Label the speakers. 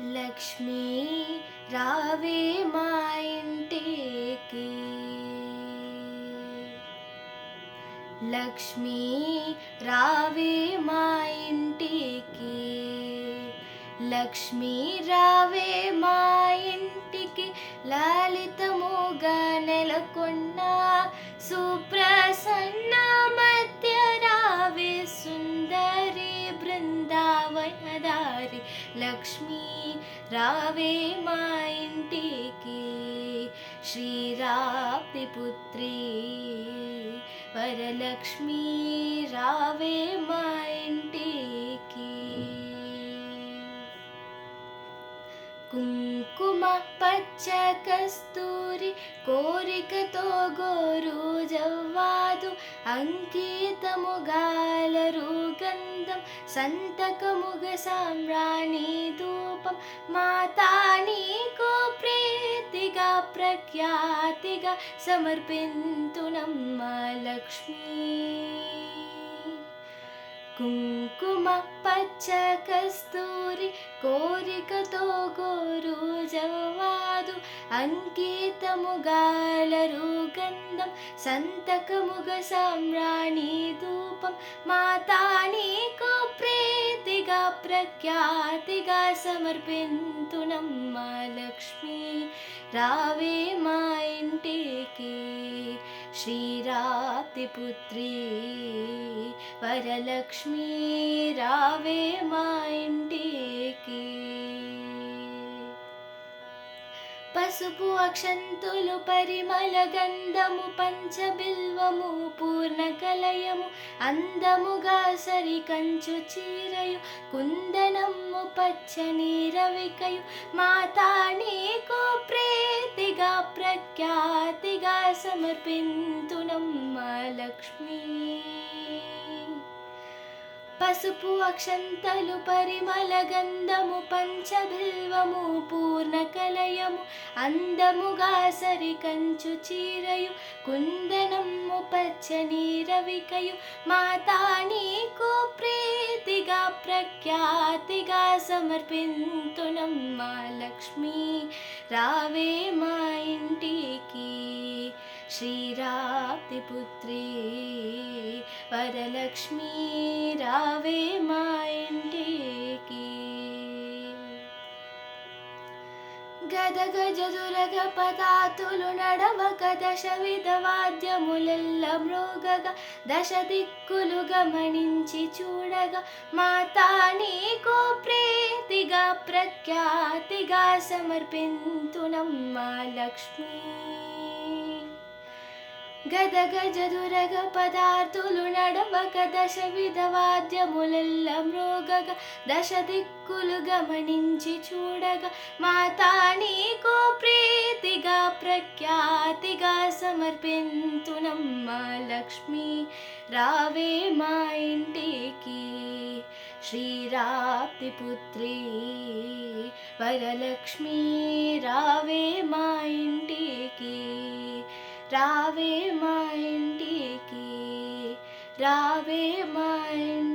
Speaker 1: లక్ష్మీ రావే మా ఇంటికి, లక్ష్మీ రావే మా ఇంటికి, లక్ష్మీ రావే మా ఇంటికి, లలితముగా నెలకొన్న సుప్రసన్న మధ్య రావే సుందరి బృందావనదారి, లక్ష్మీ రావే మా ఇంటికి, శ్రీరాప్తి పుత్రి వరలక్ష్మీ రావే మా ఇంటికి. కుంకుమ పచ్చ కస్తూరి కోరికతో గోరు జవ్వాదు, అంకితముగాలరు గంధం సంతకముగ సామ్రాణి ధూపం, మాతా నీకు ప్రీతిగా ప్రఖ్యాతిగా సమర్పింతునమ్మా లక్ష్మీ. కుంకుమ పచ్చ కస్తూరి కోరికతో గోరు జవ్వాదు, అంకితముగాలరు గంధం సంతకముగ సామ్రాణి ధూపం, మాతా నీకు ప్రీతిగా ప్రఖ్యాతిగా సమర్పింతునమ్మా లక్ష్మీ. రావే మా ఇంటికి, శ్రీరాప్తి పుత్రి వరలక్ష్మీ రావే మా ఇంటికి. పసుపు అక్షంతులు పరిమళ గంధము పంచబిల్వము పూర్ణ కలయము, అందముగా సరి కంచు చీరయు కుందనము పచ్చని రవికయు, మాతా నీకు ప్రీతిగా ప్రఖ్యాతిగా సమర్పింతునమ్మా లక్ష్మీ. పసుపు అక్షంతలు పరిమళ గంధము పంచబిల్వము పూర్ణ కలయము, అందముగా సరి కంచు చీరయు కుందనము పచ్చని రవికయు, మాతా నీకు ప్రీతిగా ప్రఖ్యాతిగా సమర్పింతునమ్మా లక్ష్మీ. రావే మా ఇంటికి, శ్రీరాప్తి పుత్రి వరలక్ష్మీ రావే మా ఇంటికి. గదగ జదురగ పదాతులు నడవక దశ విధ వాద్యములెల్ల మ్రోగగా, దశ దిక్కులు గమనించి చూడగా, మాతా నీకు ప్రీతిగా ప్రఖ్యాతిగా సమర్పింతునమ్మా లక్ష్మీ. గదగ జదురగ పదార్థులు నడవక దశ విధ వాద్యములెల్ల మ్రోగగా, దశ దిక్కులు గమనించి చూడగా, మాతా నీకు ప్రీతిగా ప్రఖ్యాతిగా సమర్పింతునమ్మా లక్ష్మీ. రావే మా ఇంటికి, శ్రీరాప్తి పుత్రి వరలక్ష్మీ రావే మా ఇంటికి, రావే మా ఇంటికి, రావే మా ఇంటికి.